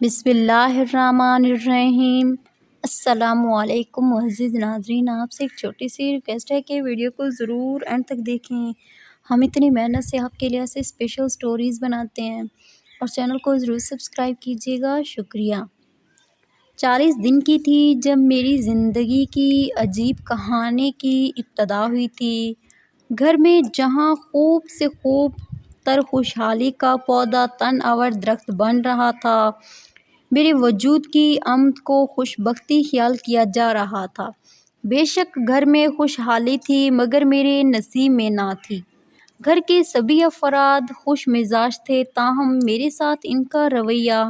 بسم اللہ الرحمن الرحیم۔ السلام علیکم معزز ناظرین، آپ سے ایک چھوٹی سی ریکویسٹ ہے کہ ویڈیو کو ضرور اینڈ تک دیکھیں۔ ہم اتنی محنت سے آپ کے لیے ایسے اسپیشل سٹوریز بناتے ہیں اور چینل کو ضرور سبسکرائب کیجیے گا، شکریہ۔ 40 دن کی تھی جب میری زندگی کی عجیب کہانی کی ابتدا ہوئی تھی۔ گھر میں جہاں خوب سے خوب تر خوشحالی کا پودا تن آور درخت بن رہا تھا، میرے وجود کی آمد کو خوش بختی خیال کیا جا رہا تھا۔ بے شک گھر میں خوشحالی تھی مگر میرے نصیب میں نہ تھی۔ گھر کے سبھی افراد خوش مزاج تھے، تاہم میرے ساتھ ان کا رویہ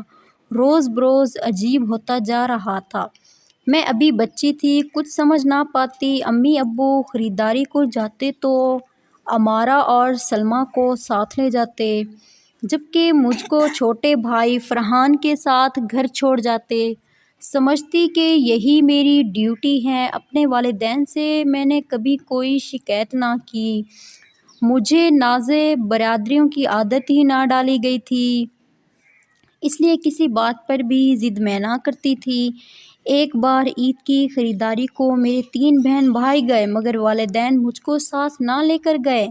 روز بروز عجیب ہوتا جا رہا تھا۔ میں ابھی بچی تھی، کچھ سمجھ نہ پاتی۔ امی ابو خریداری کو جاتے تو امارہ اور سلمیٰ کو ساتھ لے جاتے، جبکہ مجھ کو چھوٹے بھائی فرحان کے ساتھ گھر چھوڑ جاتے۔ سمجھتی کہ یہی میری ڈیوٹی ہے۔ اپنے والدین سے میں نے کبھی کوئی شکایت نہ کی۔ مجھے نازِ برادریوں کی عادت ہی نہ ڈالی گئی تھی، اس لیے کسی بات پر بھی ضد میں نہ کرتی تھی۔ ایک بار عید کی خریداری کو میرے 3 بہن بھائی گئے مگر والدین مجھ کو ساتھ نہ لے کر گئے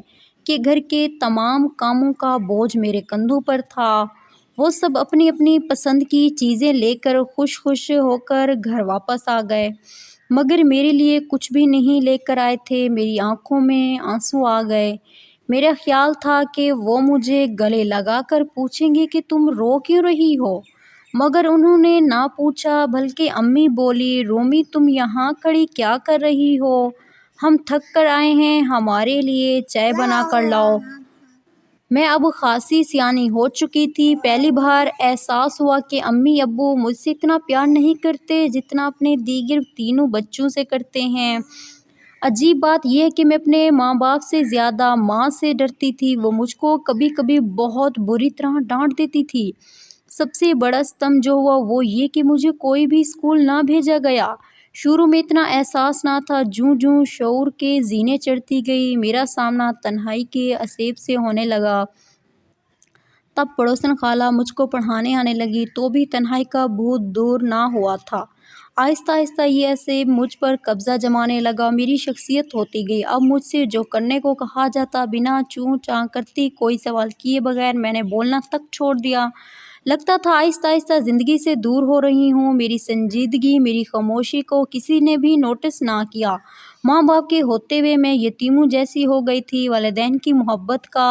کہ گھر کے تمام کاموں کا بوجھ میرے کندھوں پر تھا۔ وہ سب اپنی اپنی پسند کی چیزیں لے کر خوش خوش ہو کر گھر واپس آ گئے، مگر میرے لیے کچھ بھی نہیں لے کر آئے تھے۔ میری آنکھوں میں آنسو آ گئے۔ میرا خیال تھا کہ وہ مجھے گلے لگا کر پوچھیں گے کہ تم رو کیوں رہی ہو، مگر انہوں نے نہ پوچھا، بلکہ امی بولی، رومی تم یہاں کھڑی کیا کر رہی ہو؟ ہم تھک کر آئے ہیں، ہمارے لیے چائے بنا کر لاؤ۔ میں اب خاصی سیانی ہو چکی تھی۔ پہلی بار احساس ہوا کہ امی ابو مجھ سے اتنا پیار نہیں کرتے جتنا اپنے دیگر تینوں بچوں سے کرتے ہیں۔ عجیب بات یہ ہے کہ میں اپنے ماں باپ سے زیادہ ماں سے ڈرتی تھی۔ وہ مجھ کو کبھی کبھی بہت بری طرح ڈانٹ دیتی تھی۔ سب سے بڑا ستم جو ہوا وہ یہ کہ مجھے کوئی بھی اسکول نہ بھیجا گیا۔ شروع میں اتنا احساس نہ تھا، جوں جوں شعور کے زینے چڑھتی گئی، میرا سامنا تنہائی کے اسیب سے ہونے لگا۔ تب پڑوسن خالہ مجھ کو پڑھانے آنے لگی تو بھی تنہائی کا بھوت دور نہ ہوا تھا۔ آہستہ آہستہ یہ اسیب مجھ پر قبضہ جمانے لگا، میری شخصیت ہوتی گئی۔ اب مجھ سے جو کرنے کو کہا جاتا بنا چوں چاں کرتی، کوئی سوال کیے بغیر میں نے بولنا تک چھوڑ دیا۔ لگتا تھا آہستہ آہستہ زندگی سے دور ہو رہی ہوں۔ میری سنجیدگی، میری خاموشی کو کسی نے بھی نوٹس نہ کیا۔ ماں باپ کے ہوتے ہوئے میں یتیموں جیسی ہو گئی تھی۔ والدین کی محبت کا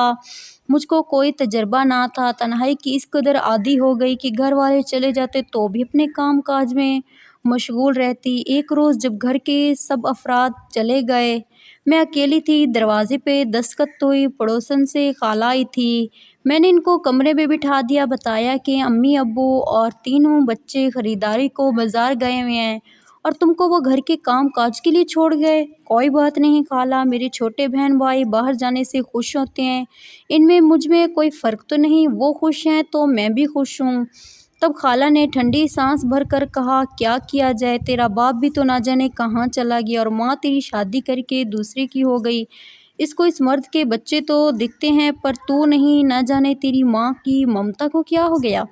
مجھ کو کوئی تجربہ نہ تھا۔ تنہائی کی اس قدر عادی ہو گئی کہ گھر والے چلے جاتے تو بھی اپنے کام کاج میں مشغول رہتی۔ ایک روز جب گھر کے سب افراد چلے گئے، میں اکیلی تھی۔ دروازے پہ دستک ہوئی، پڑوسن سے خالہ آئی تھی۔ میں نے ان کو کمرے میں بٹھا دیا، بتایا کہ امی ابو اور تینوں بچے خریداری کو بازار گئے ہوئے ہیں اور تم کو وہ گھر کے کام کاج کے لیے چھوڑ گئے۔ کوئی بات نہیں خالہ، میرے چھوٹے بہن بھائی باہر جانے سے خوش ہوتے ہیں، ان میں مجھ میں کوئی فرق تو نہیں، وہ خوش ہیں تو میں بھی خوش ہوں۔ تب خالہ نے ٹھنڈی سانس بھر کر کہا، کیا کیا جائے، تیرا باپ بھی تو نہ جانے کہاں چلا گیا اور ماں تیری شادی کر کے دوسرے کی ہو گئی۔ اس کو اس مرد کے بچے تو دکھتے ہیں پر تو نہیں، نہ جانے تیری ماں کی ممتا کو کیا ہو گیا۔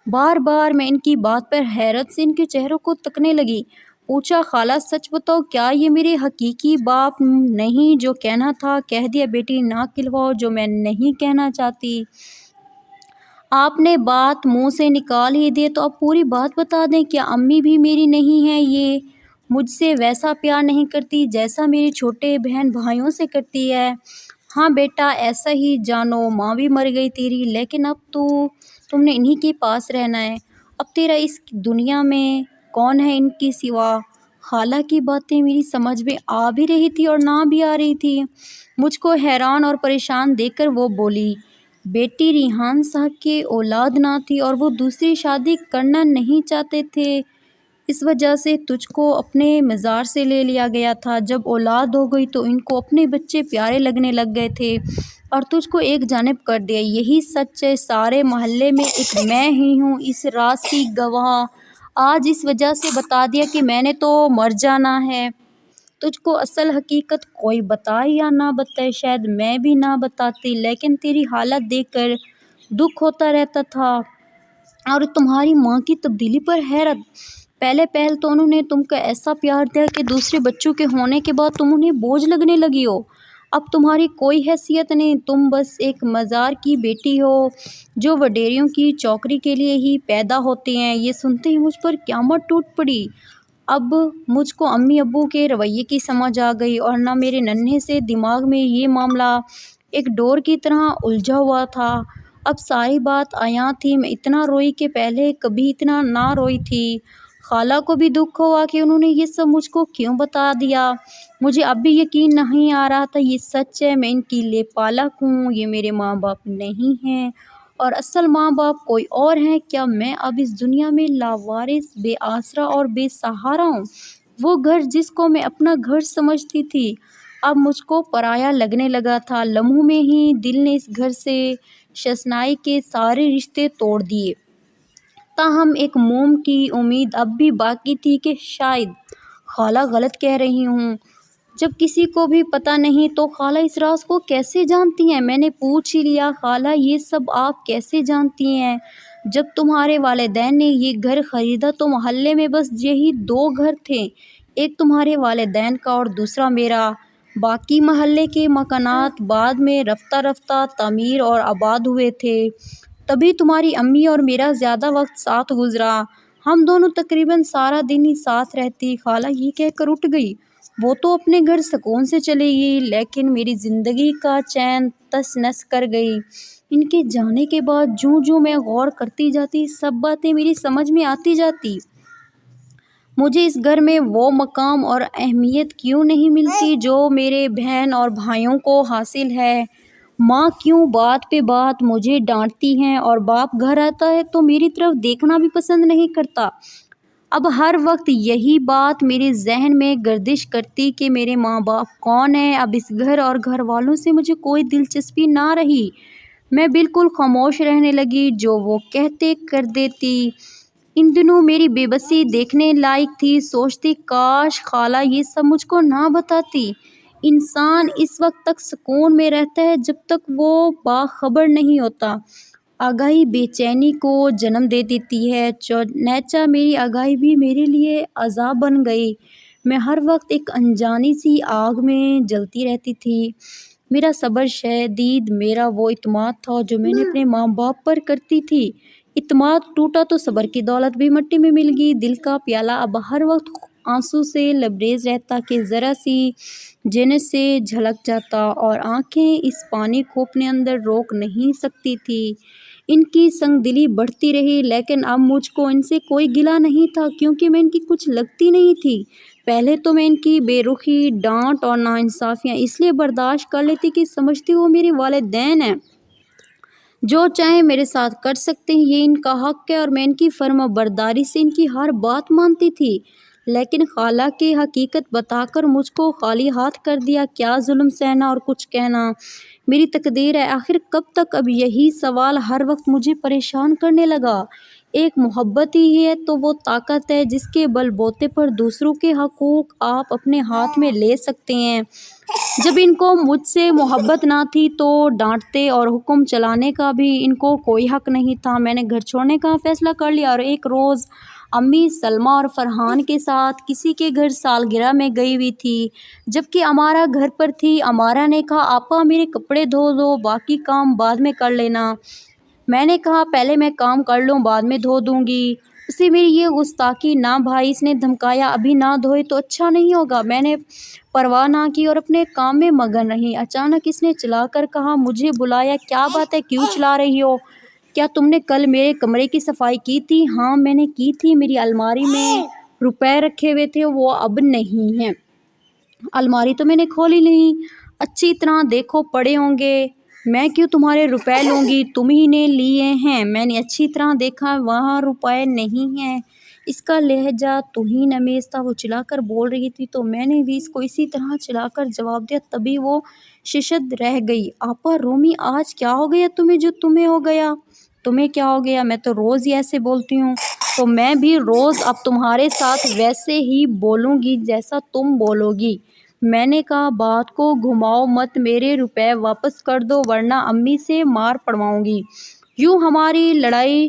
بار بار میں ان کی بات پر حیرت سے ان کے چہروں کو تکنے لگی۔ پوچھا، خالہ سچ بتاؤ، کیا یہ میرے حقیقی باپ نہیں؟ جو کہنا تھا کہہ دیا بیٹی، نہ کہلواؤ جو میں نہیں کہنا چاہتی۔ آپ نے بات منہ سے نکال ہی دی تو اب پوری بات بتا دیں۔ کیا امی بھی میری نہیں ہے؟ یہ مجھ سے ویسا پیار نہیں کرتی جیسا میری چھوٹے بہن بھائیوں سے کرتی ہے؟ ہاں بیٹا، ایسا ہی جانو، ماں بھی مر گئی تیری، لیکن اب تم نے انہی کے پاس رہنا ہے۔ اب تیرا اس دنیا میں کون ہے ان کی سوا؟ خالہ کی باتیں میری سمجھ میں آ بھی رہی تھی اور نہ بھی آ رہی تھی۔ مجھ کو حیران اور پریشان دیکھ کر وہ بولی، بیٹی ریحان صاحب کی اولاد نہ تھی اور وہ دوسری شادی کرنا نہیں چاہتے تھے، اس وجہ سے تجھ کو اپنے مزار سے لے لیا گیا تھا۔ جب اولاد ہو گئی تو ان کو اپنے بچے پیارے لگنے لگ گئے تھے اور تجھ کو ایک جانب کر دیا۔ یہی سچ ہے، سارے محلے میں ایک میں ہی ہوں اس راز کی گواہ۔ آج اس وجہ سے بتا دیا کہ میں نے تو مر جانا ہے۔ تجھ کو اصل حقیقت کوئی بتائے یا نہ بتائے، شاید میں بھی نہ بتاتی، لیکن تیری حالت دیکھ کر دکھ ہوتا رہتا تھا۔ اور تمہاری ماں کی تبدیلی پر حیرت۔ پہلے پہل تو انہوں نے تم کو ایسا پیار دیا کہ دوسرے بچوں کے ہونے کے بعد تم انہیں بوجھ لگنے لگی ہو۔ اب تمہاری کوئی حیثیت نہیں، تم بس ایک مزار کی بیٹی ہو جو وڈیروں کی چوکری کے لیے ہی پیدا ہوتے ہیں۔ یہ سنتے ہی مجھ پر قیامت ٹوٹ پڑی۔ اب مجھ کو امی ابو کے رویے کی سمجھ آ گئی، اور نہ میرے ننھے سے دماغ میں یہ معاملہ ایک ڈور کی طرح الجھا ہوا تھا۔ اب ساری بات عیاں تھی، میں اتنا روئی کہ پہلے کبھی اتنا نہ روئی تھی۔ خالہ کو بھی دکھ ہوا کہ انہوں نے یہ سب مجھ کو کیوں بتا دیا۔ مجھے اب بھی یقین نہیں آ رہا تھا یہ سچ ہے، میں ان کی لیے پالک ہوں، یہ میرے ماں باپ نہیں ہیں، اور اصل ماں باپ کوئی اور ہیں۔ کیا میں اب اس دنیا میں لاوارث، بے آسرا اور بے سہارا ہوں؟ وہ گھر جس کو میں اپنا گھر سمجھتی تھی اب مجھ کو پرایا لگنے لگا تھا۔ لمحوں میں ہی دل نے اس گھر سے شناسائی کے سارے رشتے توڑ دیے۔ تاہم ایک موم کی امید اب بھی باقی تھی کہ شاید خالہ غلط کہہ رہی ہوں۔ جب کسی کو بھی پتہ نہیں تو خالہ اس راز کو کیسے جانتی ہیں؟ میں نے پوچھ ہی لیا، خالہ یہ سب آپ کیسے جانتی ہیں؟ جب تمہارے والدین نے یہ گھر خریدا تو محلے میں بس یہی 2 گھر تھے، ایک تمہارے والدین کا اور دوسرا میرا۔ باقی محلے کے مکانات بعد میں رفتہ رفتہ تعمیر اور آباد ہوئے تھے۔ تبھی تمہاری امی اور میرا زیادہ وقت ساتھ گزرا، ہم دونوں تقریباً سارا دن ہی ساتھ رہتی۔ خالہ یہ کہہ کر اٹھ گئی، وہ تو اپنے گھر سکون سے چلے گی، لیکن میری زندگی کا چین تس نس کر گئی۔ ان کے جانے کے بعد جوں جوں میں غور کرتی جاتی، سب باتیں میری سمجھ میں آتی جاتی۔ مجھے اس گھر میں وہ مقام اور اہمیت کیوں نہیں ملتی جو میرے بہن اور بھائیوں کو حاصل ہے؟ ماں کیوں بات پہ بات مجھے ڈانٹتی ہیں، اور باپ گھر آتا ہے تو میری طرف دیکھنا بھی پسند نہیں کرتا؟ اب ہر وقت یہی بات میرے ذہن میں گردش کرتی کہ میرے ماں باپ کون ہیں۔ اب اس گھر اور گھر والوں سے مجھے کوئی دلچسپی نہ رہی، میں بالکل خاموش رہنے لگی، جو وہ کہتے کر دیتی۔ ان دنوں میری بے بسی دیکھنے لائق تھی، سوچتی کاش خالہ یہ سب مجھ کو نہ بتاتی۔ انسان اس وقت تک سکون میں رہتا ہے جب تک وہ باخبر نہیں ہوتا۔ آگاہی بے چینی کو جنم دے دیتی ہے، چنانچہ میری آگاہی بھی میرے لیے عذاب بن گئی۔ میں ہر وقت ایک انجانی سی آگ میں جلتی رہتی تھی۔ میرا صبر شدید، میرا وہ اعتماد تھا جو میں نے اپنے ماں باپ پر کرتی تھی۔ اعتماد ٹوٹا تو صبر کی دولت بھی مٹی میں مل گئی۔ دل کا پیالہ اب ہر وقت آنسو سے لبریز رہتا کہ ذرا سی جنت سے جھلک جاتا، اور آنکھیں اس پانی کو اپنے اندر روک نہیں سکتی تھی۔ ان کی سنگ دلی بڑھتی رہی، لیکن اب مجھ کو ان سے کوئی گلہ نہیں تھا، کیونکہ میں ان کی کچھ لگتی نہیں تھی۔ پہلے تو میں ان کی بے رخی، ڈانٹ اور ناانصافیاں اس لیے برداشت کر لیتی کہ سمجھتی وہ میرے والدین ہیں، جو چاہیں میرے ساتھ کر سکتے ہیں، یہ ان کا حق ہے، اور میں ان کی فرما برداری سے ان کی ہر بات مانتی تھی۔ لیکن خالہ کی حقیقت بتا کر مجھ کو خالی ہاتھ کر دیا۔ کیا ظلم سہنا اور کچھ کہنا میری تقدیر ہے؟ آخر کب تک؟ اب یہی سوال ہر وقت مجھے پریشان کرنے لگا۔ ایک محبت ہی ہے تو وہ طاقت ہے جس کے بل بوتے پر دوسروں کے حقوق آپ اپنے ہاتھ میں لے سکتے ہیں۔ جب ان کو مجھ سے محبت نہ تھی تو ڈانٹتے اور حکم چلانے کا بھی ان کو کوئی حق نہیں تھا۔ میں نے گھر چھوڑنے کا فیصلہ کر لیا، اور ایک روز امی سلمیٰ اور فرحان کے ساتھ کسی کے گھر سالگرہ میں گئی ہوئی تھی، جبکہ امارا گھر پر تھی۔ امارا نے کہا، آپا میرے کپڑے دھو دو، باقی کام بعد میں کر لینا۔ میں نے کہا پہلے میں کام کر لوں، بعد میں دھو دوں گی۔ اسے میری یہ گستاخی نہ بھائی، اس نے دھمکایا، ابھی نہ دھوئے تو اچھا نہیں ہوگا۔ میں نے پرواہ نہ کی اور اپنے کام میں مگن رہی۔ اچانک اس نے چلا کر کہا، مجھے بلایا؟ کیا بات ہے، کیوں چلا رہی ہو؟ کیا تم نے کل میرے کمرے کی صفائی کی تھی؟ ہاں میں نے کی تھی، میری الماری میں روپے رکھے ہوئے تھے، وہ اب نہیں ہیں۔ الماری تو میں نے کھولی نہیں، اچھی طرح دیکھو پڑے ہوں گے۔ میں کیوں تمہارے روپے لوں گی، تم ہی نے لیے ہیں۔ میں نے اچھی طرح دیکھا، وہاں روپے نہیں ہیں۔ اس کا لہجہ توہین امیز تھا، وہ چلا کر بول رہی تھی تو میں نے بھی اس کو اسی طرح چلا کر جواب دیا۔ تبھی وہ ششد رہ گئی۔ آپا رومی، آج کیا ہو گیا تمہیں جو تمہیں ہو گیا؟ تمہیں کیا ہو گیا؟ میں تو روز ہی ایسے بولتی ہوں، تو میں بھی روز اب تمہارے ساتھ ویسے ہی بولوں گی جیسا تم بولو گی۔ میں نے کہا، بات کو گھماؤ مت، میرے روپے واپس کر دو ورنہ امی سے مار پڑواؤں گی۔ یوں ہماری لڑائی